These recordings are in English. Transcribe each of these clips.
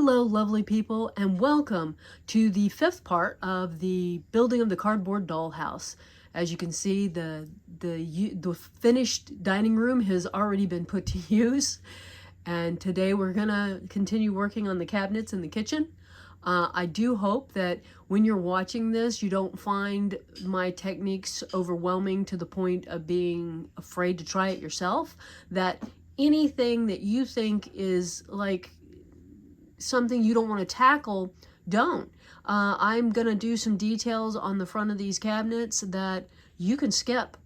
Hello, lovely people, and welcome to the fifth part of the building of the cardboard dollhouse. As you can see, the finished dining room has already been put to use, and today we're gonna continue working on the cabinets in the kitchen. I do hope that when you're watching this, you don't find my techniques overwhelming to the point of being afraid to try it yourself. That anything that you think is like something you don't want to tackle, don't. I'm gonna do some details on the front of these cabinets that you can skip,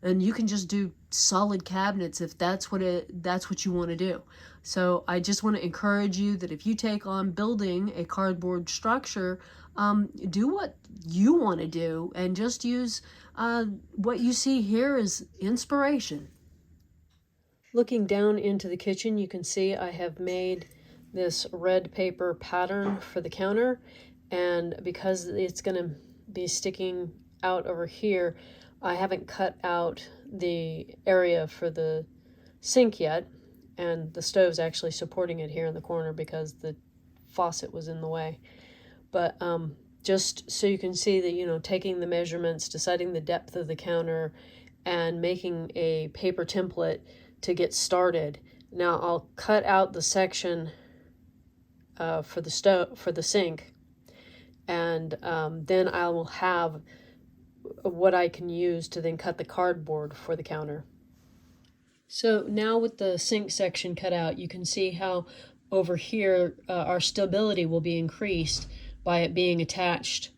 and you can just do solid cabinets if that's what you want to do. So I just want to encourage you that if you take on building a cardboard structure, do what you want to do and just use what you see here as inspiration. Looking down into the kitchen, you can see I have made this red paper pattern for the counter, and because it's going to be sticking out over here, I haven't cut out the area for the sink yet, and the stove's actually supporting it here in the corner because the faucet was in the way. But just so you can see that, you know, taking the measurements, deciding the depth of the counter, and making a paper template to get started. Now I'll cut out the section for the sink, and then I will have what I can use to then cut the cardboard for the counter. So now with the sink section cut out, you can see how over here our stability will be increased by it being attached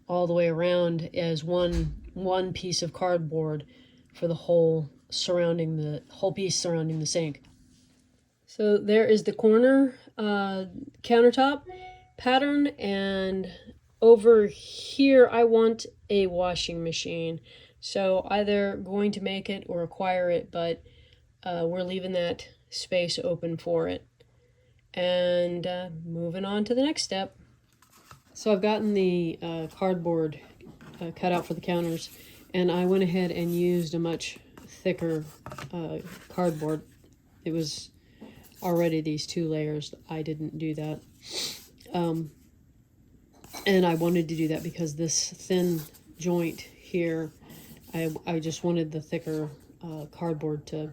all the way around as one piece of cardboard for the whole piece surrounding the sink. So there is the corner countertop pattern, and over here I want a washing machine. So either going to make it or acquire it, but we're leaving that space open for it. And moving on to the next step. So I've gotten the cardboard cut out for the counters, and I went ahead and used a much thicker cardboard. It was already these 2 layers. I didn't do that. And I wanted to do that because this thin joint here, I just wanted the thicker cardboard to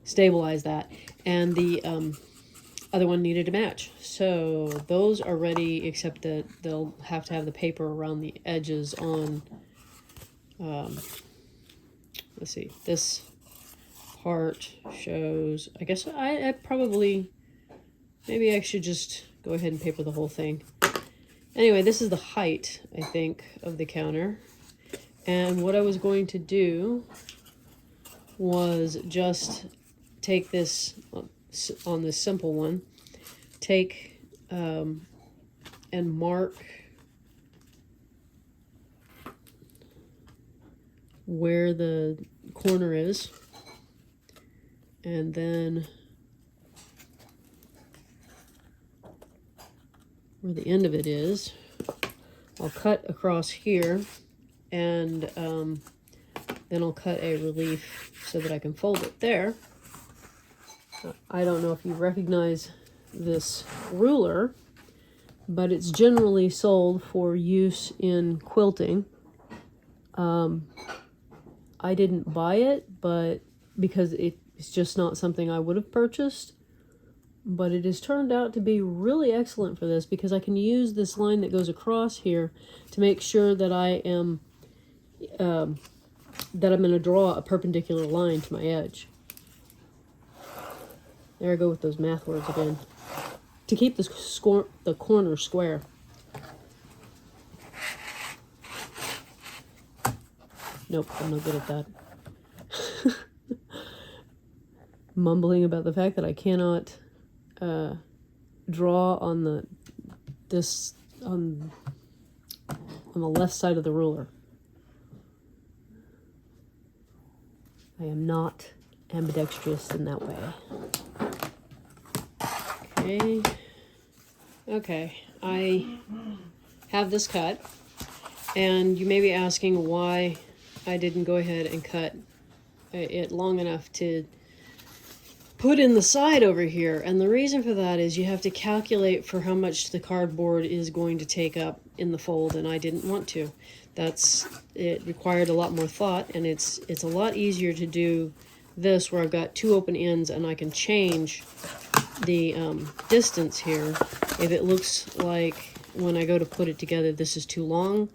stabilize that. And the other one needed to match. So those are ready, except that they'll have to have the paper around the edges on, let's see, this part shows, I guess I probably, maybe I should just go ahead and paper the whole thing. Anyway, this is the height, I think, of the counter. And what I was going to do was just take this, on this simple one, take and mark where the corner is, and then where the end of it is, I'll cut across here, and then I'll cut a relief so that I can fold it there. I don't know if you recognize this ruler, but it's generally sold for use in quilting. I didn't buy it, but because it's just not something I would have purchased, but it has turned out to be really excellent for this because I can use this line that goes across here to make sure that I am I'm going to draw a perpendicular line to my edge. There I go with those math words again. To keep the corner square. Nope, I'm not good at that. Mumbling about the fact that I cannot draw on the left side of the ruler. I am not ambidextrous in that way. Okay, I have this cut, and you may be asking why I didn't go ahead and cut it long enough to put in the side over here. And the reason for that is you have to calculate for how much the cardboard is going to take up in the fold, and I didn't want to. It required a lot more thought, and it's a lot easier to do this where I've got two open ends and I can change the distance here. If it looks like when I go to put it together this is too long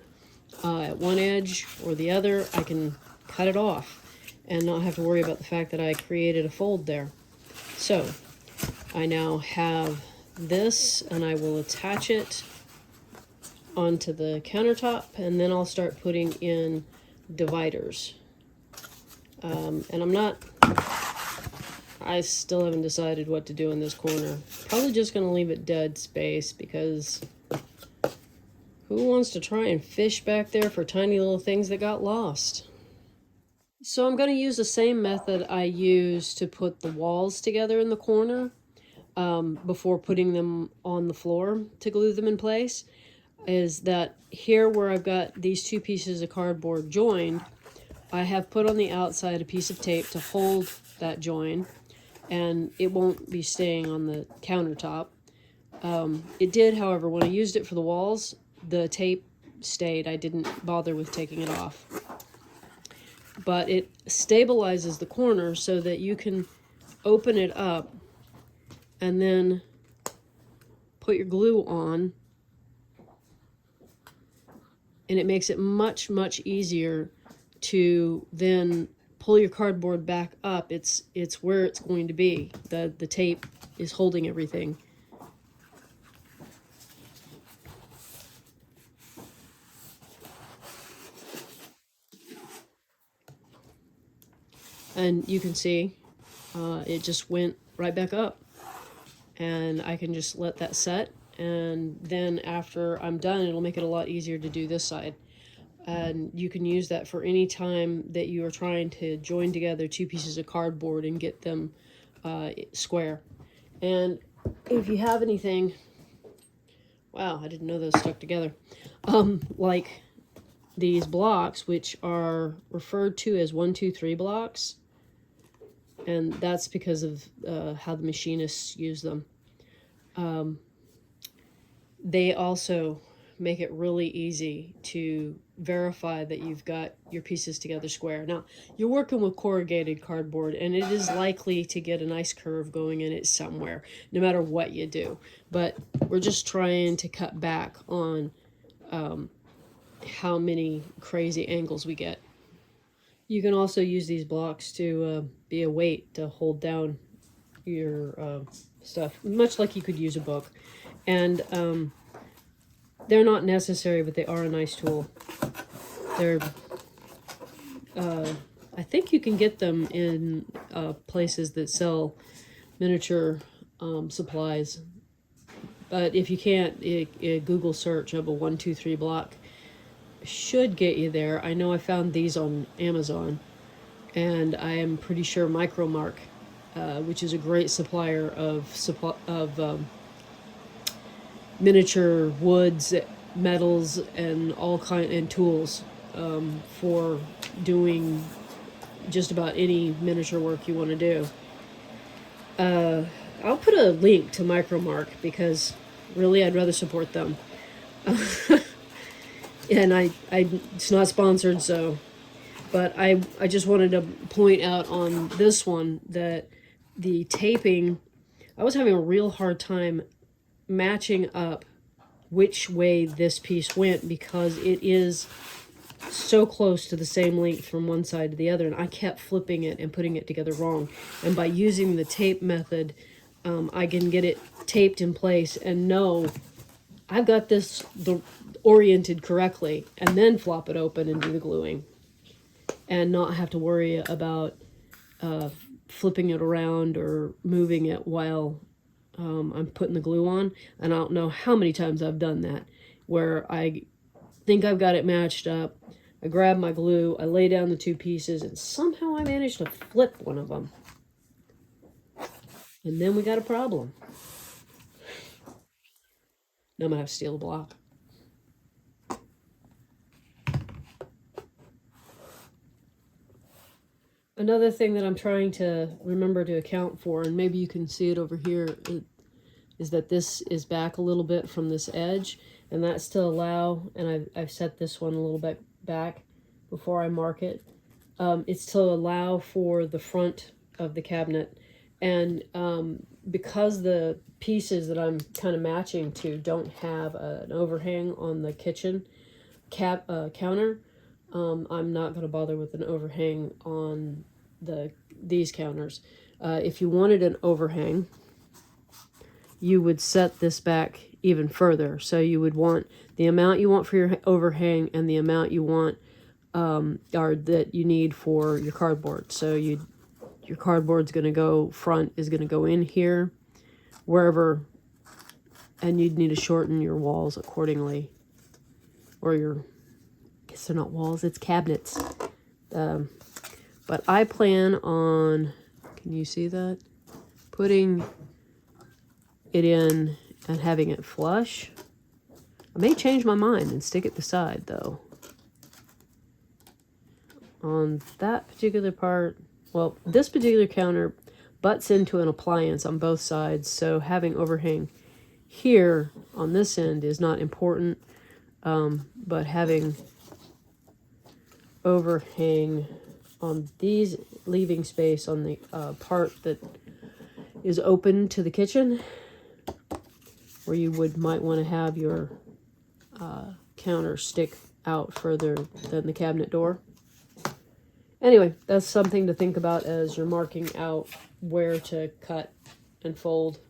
at one edge or the other, I can cut it off and not have to worry about the fact that I created a fold there. So I now have this, and I will attach it onto the countertop, and then I'll start putting in dividers. And I still haven't decided what to do in this corner. Probably just going to leave it dead space, because who wants to try and fish back there for tiny little things that got lost? So I'm going to use the same method I used to put the walls together in the corner before putting them on the floor to glue them in place. Is that here where I've got these two pieces of cardboard joined, I have put on the outside a piece of tape to hold that join, and it won't be staying on the countertop. It did, however, when I used it for the walls, the tape stayed. I didn't bother with taking it off. But it stabilizes the corner so that you can open it up and then put your glue on, and it makes it much, much easier to then pull your cardboard back up. It's where it's going to be. The tape is holding everything. And you can see it just went right back up, and I can just let that set, and then after I'm done it'll make it a lot easier to do this side. And you can use that for any time that you are trying to join together two pieces of cardboard and get them square. And if you have anything, wow, I didn't know those stuck together, like these blocks, which are referred to as 1, 2, 3 blocks, and that's because of how the machinists use them. They also make it really easy to verify that you've got your pieces together square. Now, you're working with corrugated cardboard, and it is likely to get a nice curve going in it somewhere, no matter what you do. But we're just trying to cut back on how many crazy angles we get. You can also use these blocks to be a weight to hold down your stuff, much like you could use a book. And they're not necessary, but they are a nice tool. They're, I think you can get them in places that sell miniature supplies. But if you can't, a Google search of a 1, 2, 3 block should get you there. I know I found these on Amazon, and I am pretty sure Micromark, which is a great supplier of miniature woods, metals, and and tools for doing just about any miniature work you want to do. I'll put a link to Micromark because really I'd rather support them. And it's not sponsored, so, but I just wanted to point out on this one that the taping, I was having a real hard time matching up which way this piece went, because it is so close to the same length from one side to the other, and I kept flipping it and putting it together wrong. And by using the tape method, I can get it taped in place and know I've got this oriented correctly, and then flop it open and do the gluing, and not have to worry about flipping it around or moving it while I'm putting the glue on. And I don't know how many times I've done that, where I think I've got it matched up, I grab my glue, I lay down the two pieces, and somehow I managed to flip one of them. And then we got a problem. Now I'm going to have to steal a block. Another thing that I'm trying to remember to account for, and maybe you can see it over here, is that this is back a little bit from this edge, and that's to allow, and I've set this one a little bit back before I mark it. It's to allow for the front of the cabinet, and because the pieces that I'm kind of matching to don't have an overhang on the kitchen counter, I'm not going to bother with an overhang on these counters. If you wanted an overhang, you would set this back even further. So you would want the amount you want for your overhang and the amount you want or that you need for your cardboard. So your cardboard's going to go, front is going to go in here, wherever, and you'd need to shorten your walls accordingly, or your, I guess they're not walls, it's cabinets. But I plan on, can you see that? Putting it in and having it flush. I may change my mind and stick it beside though. On that particular part, well, this particular counter butts into an appliance on both sides, so having overhang here on this end is not important, but having overhang on these, leaving space on the part that is open to the kitchen, where you might want to have your counter stick out further than the cabinet door. Anyway, that's something to think about as you're marking out where to cut and fold.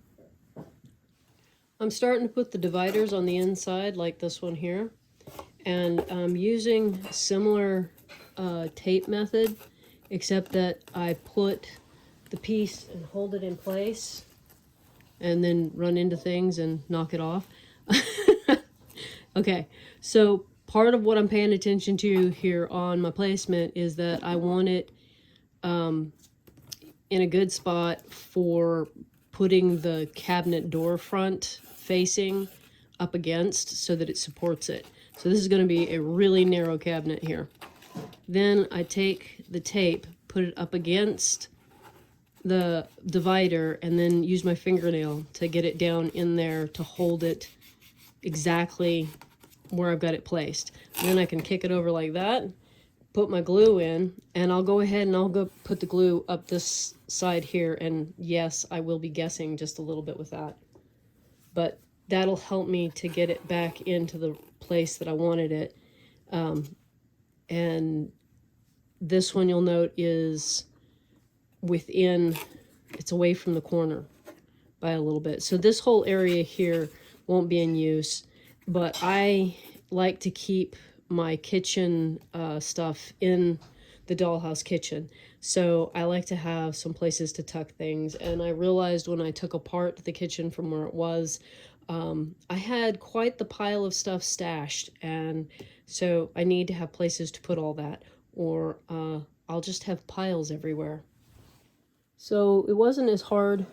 I'm starting to put the dividers on the inside, like this one here, and I'm using similar tape method, except that I put the piece and hold it in place and then run into things and knock it off. Okay, so part of what I'm paying attention to here on my placement is that I want it in a good spot for putting the cabinet door front facing up against so that it supports it. So this is going to be a really narrow cabinet here. Then I take the tape, put it up against the divider, and then use my fingernail to get it down in there to hold it exactly where I've got it placed. And then I can kick it over like that, put my glue in, and I'll go ahead and I'll go put the glue up this side here, and yes, I will be guessing just a little bit with that. But that'll help me to get it back into the place that I wanted it. And this one, you'll note, is within, it's away from the corner by a little bit. So this whole area here won't be in use, but I like to keep my kitchen stuff in the dollhouse kitchen. So I like to have some places to tuck things. And I realized when I took apart the kitchen from where it was, I had quite the pile of stuff stashed. And so I need to have places to put all that, or I'll just have piles everywhere. So it wasn't as hard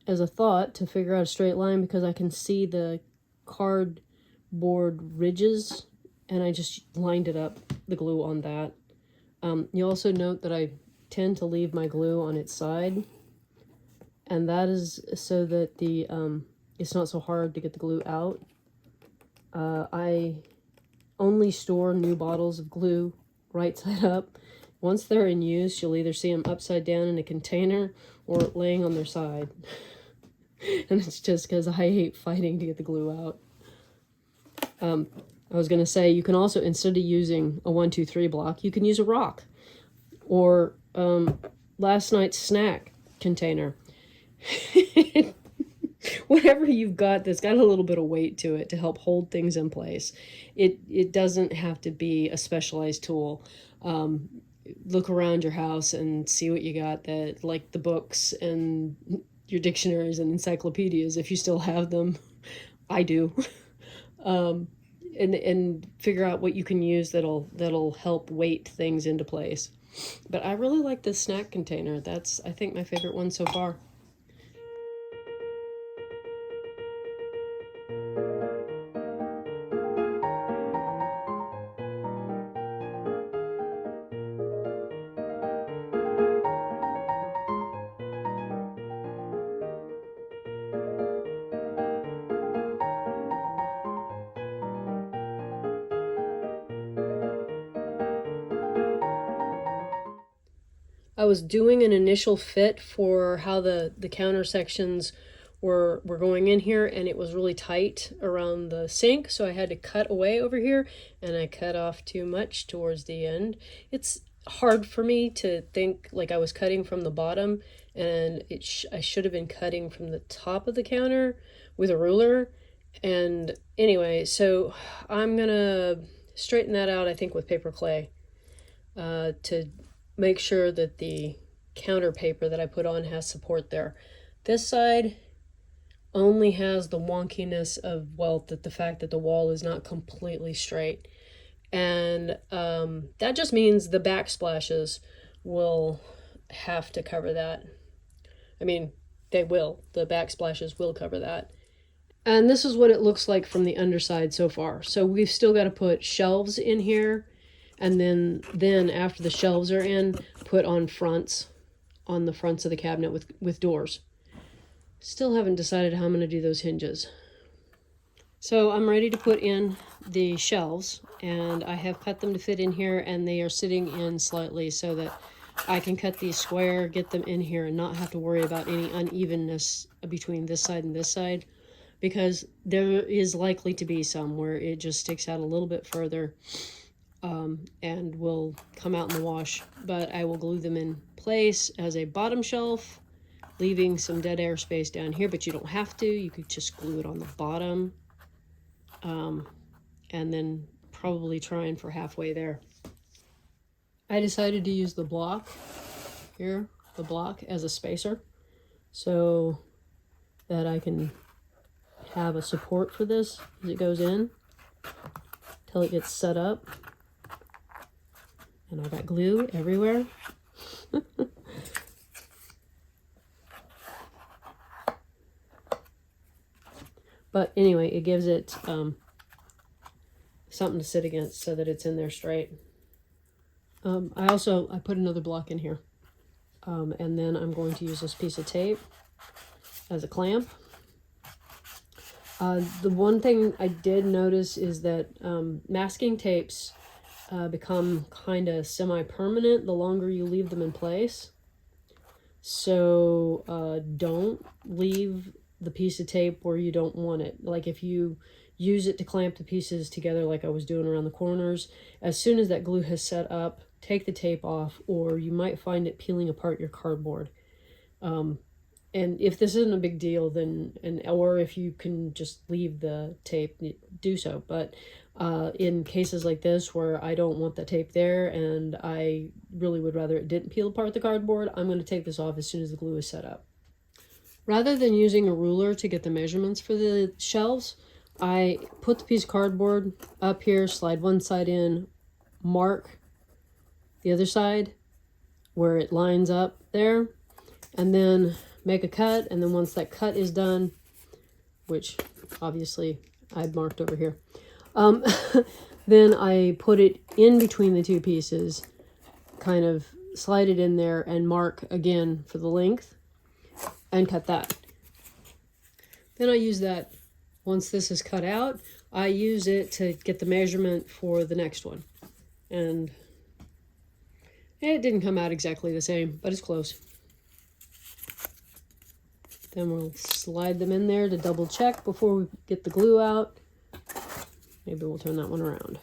as I thought to figure out a straight line, because I can see the cardboard ridges, and I just lined it up, the glue on that. You also note that I tend to leave my glue on its side, and that is so that the it's not so hard to get the glue out. I only store new bottles of glue right side up. Once they're in use, you'll either see them upside down in a container or laying on their side. And it's just because I hate fighting to get the glue out. I was going to say, you can also, instead of using a 1, 2, 3 block, you can use a rock. Or last night's snack container. Whatever you've got that's got a little bit of weight to it to help hold things in place. It doesn't have to be a specialized tool. Look around your house and see what you got, that, like the books and your dictionaries and encyclopedias, if you still have them. I do. And figure out what you can use that'll help weight things into place. But I really like this snack container. That's, I think, my favorite one so far. I was doing an initial fit for how the counter sections were going in here, and it was really tight around the sink, so I had to cut away over here, and I cut off too much towards the end. It's hard for me to think like I was cutting from the bottom, and I should have been cutting from the top of the counter with a ruler. And anyway, so I'm gonna straighten that out, I think, with paper clay to make sure that the counter paper that I put on has support there. This side only has the wonkiness of, well, the fact that the wall is not completely straight. And that just means the backsplashes will have to cover that. I mean, they will. The backsplashes will cover that. And this is what it looks like from the underside so far. So we've still got to put shelves in here, and then after the shelves are in, put on the fronts of the cabinet with doors. Still haven't decided how I'm going to do those hinges. So I'm ready to put in the shelves, and I have cut them to fit in here, and they are sitting in slightly so that I can cut these square, get them in here, and not have to worry about any unevenness between this side and this side, because there is likely to be some where it just sticks out a little bit further and will come out in the wash. But I will glue them in place as a bottom shelf, leaving some dead air space down here, but you don't have to. You could just glue it on the bottom, and then probably trying for halfway there. I decided to use the block here, as a spacer, so that I can have a support for this as it goes in till it gets set up. And I got glue everywhere. But anyway, it gives it something to sit against so that it's in there straight. I put another block in here. And then I'm going to use this piece of tape as a clamp. The one thing I did notice is that masking tapes become kind of semi-permanent the longer you leave them in place. So don't leave the piece of tape where you don't want it. Like if you use it to clamp the pieces together like I was doing around the corners, as soon as that glue has set up, take the tape off, or you might find it peeling apart your cardboard. And if this isn't a big deal, then, or if you can just leave the tape, do so. But in cases like this where I don't want the tape there and I really would rather it didn't peel apart the cardboard, I'm going to take this off as soon as the glue is set up. Rather than using a ruler to get the measurements for the shelves, I put the piece of cardboard up here, slide one side in, mark the other side where it lines up there, and then make a cut. And then once that cut is done, which obviously I'd marked over here, then I put it in between the two pieces, kind of slide it in there and mark again for the length and cut that. Then I use that, once this is cut out, I use it to get the measurement for the next one. And it didn't come out exactly the same, but it's close. Then we'll slide them in there to double check before we get the glue out. Maybe we'll turn that one around.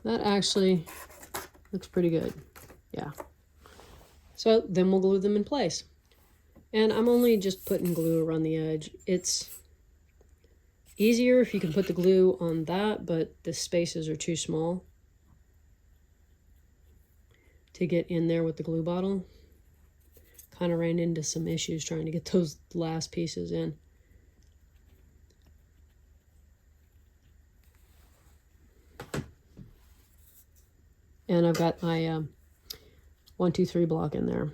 That actually looks pretty good. Yeah. So then we'll glue them in place. And I'm only just putting glue around the edge. It's easier if you can put the glue on that, but the spaces are too small to get in there with the glue bottle. Kind of ran into some issues trying to get those last pieces in. And I've got my 1, 2, 3 block in there.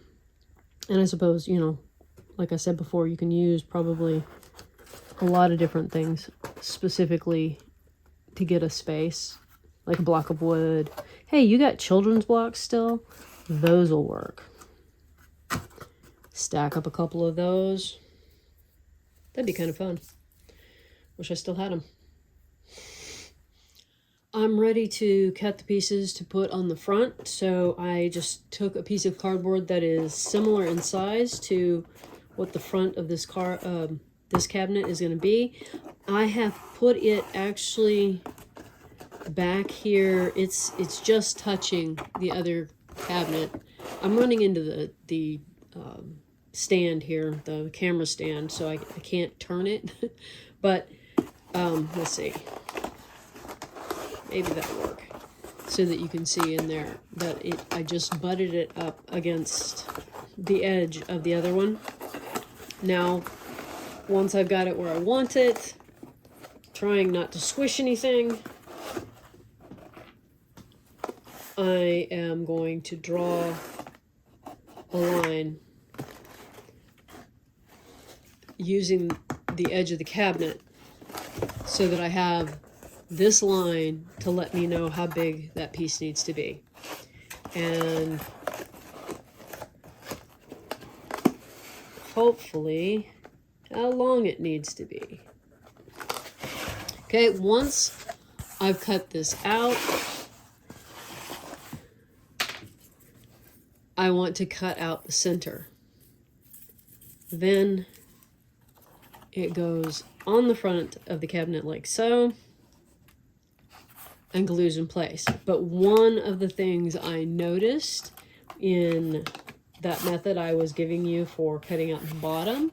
And I suppose, you know, like I said before, you can use probably a lot of different things specifically to get a space, like a block of wood. Hey, you got children's blocks still? Those will work. Stack up a couple of those. That'd be kind of fun. Wish I still had them. I'm ready to cut the pieces to put on the front, so I just took a piece of cardboard that is similar in size to what the front of this this cabinet is going to be. I have put it actually back here. It's just touching the other cabinet. I'm running into the stand here, the camera stand, so I can't turn it. But let's see. Maybe that'll work, so that you can see in there that I just butted it up against the edge of the other one. Now, once I've got it where I want it, trying not to squish anything, I am going to draw a line using the edge of the cabinet so that I have this line to let me know how big that piece needs to be. And hopefully how long it needs to be. Okay, once I've cut this out, I want to cut out the center. Then it goes on the front of the cabinet like so, and glues in place. But one of the things I noticed in that method I was giving you for cutting out the bottom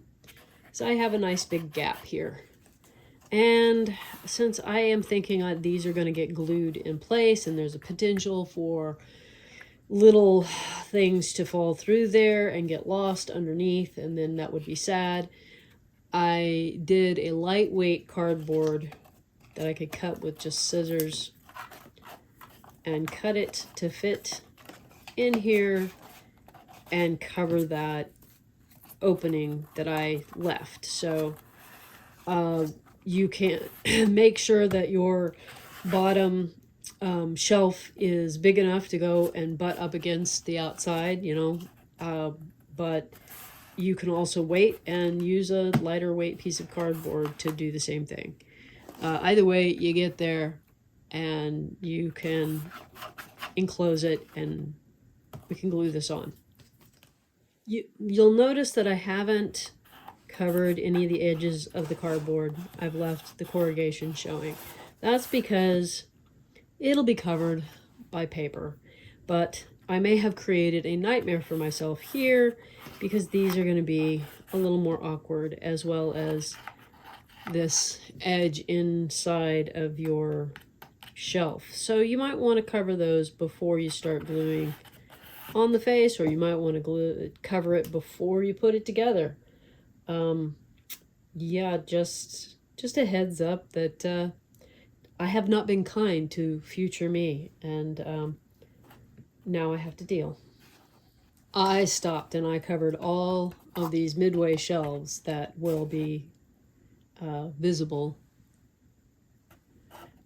is I have a nice big gap here. And since I am thinking these are going to get glued in place and there's a potential for little things to fall through there and get lost underneath, and then that would be sad, I did a lightweight cardboard that I could cut with just scissors and cut it to fit in here and cover that opening that I left. So you can make sure that your bottom shelf is big enough to go and butt up against the outside, you know, but you can also wait and use a lighter weight piece of cardboard to do the same thing. Either way, you get there and you can enclose it and we can glue this on. You'll notice that I haven't covered any of the edges of the cardboard. I've left the corrugation showing. That's because it'll be covered by paper, but I may have created a nightmare for myself here because these are going to be a little more awkward, as well as this edge inside of your shelf. So you might want to cover those before you start gluing on the face, or you might want to cover it before you put it together. Yeah, just a heads up that I have not been kind to future me, and now I have to deal. I stopped and I covered all of these midway shelves that will be visible.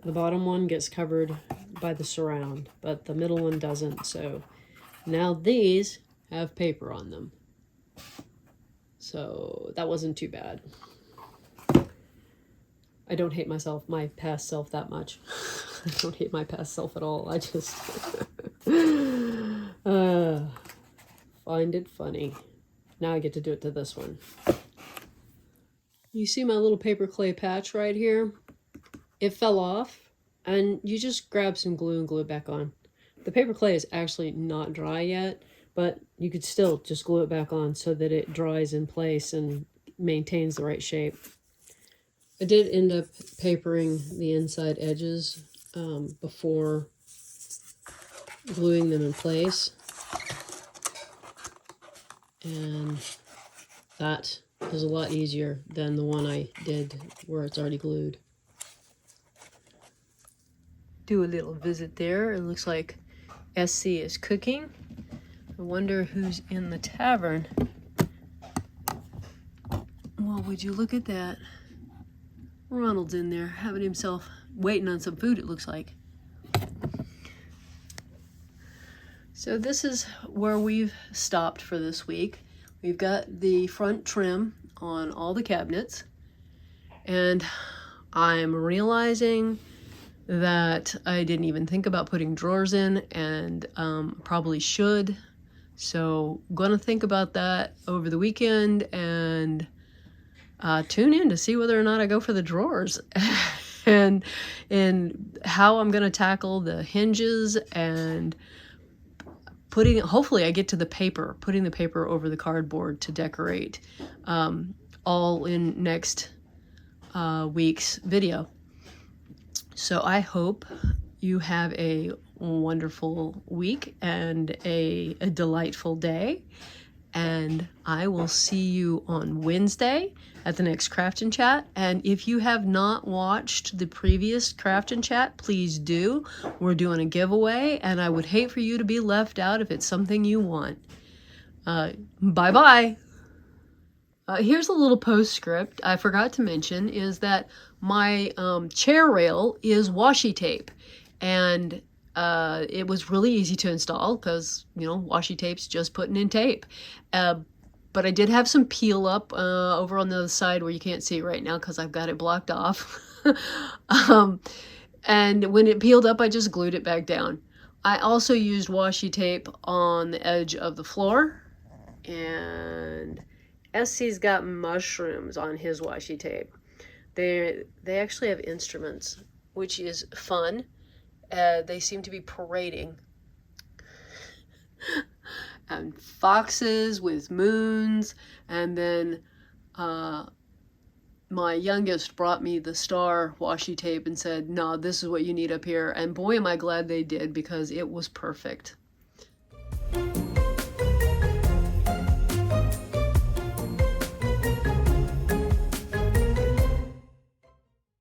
The bottom one gets covered by the surround, but the middle one doesn't, so now these have paper on them. So that wasn't too bad. I don't hate myself, my past self, that much. I don't hate my past self at all. I just find it funny. Now I get to do it to this one. You see my little paper clay patch right here? It fell off, and you just grab some glue and glue it back on. The paper clay is actually not dry yet, but you could still just glue it back on so that it dries in place and maintains the right shape. I did end up papering the inside edges before gluing them in place, and that is a lot easier than the one I did where it's already glued. Do a little visit there. It looks like SC is cooking. I wonder who's in the tavern. Well, would you look at that? Ronald's in there having himself, waiting on some food, it looks like. So this is where we've stopped for this week. We've got the front trim on all the cabinets, and I'm realizing that I didn't even think about putting drawers in, and probably should. So gonna think about that over the weekend, and tune in to see whether or not I go for the drawers and how I'm gonna tackle the hinges and hopefully I get to the paper, putting the paper over the cardboard to decorate, all in next week's video. So I hope you have a wonderful week and a delightful day. And I will see you on Wednesday at the next Craft and Chat. And if you have not watched the previous Craft and Chat, please do. We're doing a giveaway, and I would hate for you to be left out if it's something you want. Bye-bye. Here's a little postscript I forgot to mention, is that my chair rail is washi tape, and it was really easy to install because, you know, washi tape's just putting in tape. But I did have some peel up over on the other side where you can't see it right now because I've got it blocked off. And when it peeled up, I just glued it back down. I also used washi tape on the edge of the floor, and SC's got mushrooms on his washi tape. They actually have instruments, which is fun. They seem to be parading. And foxes with moons, and then my youngest brought me the star washi tape and said, "No, this is what you need up here." And boy, am I glad they did, because it was perfect.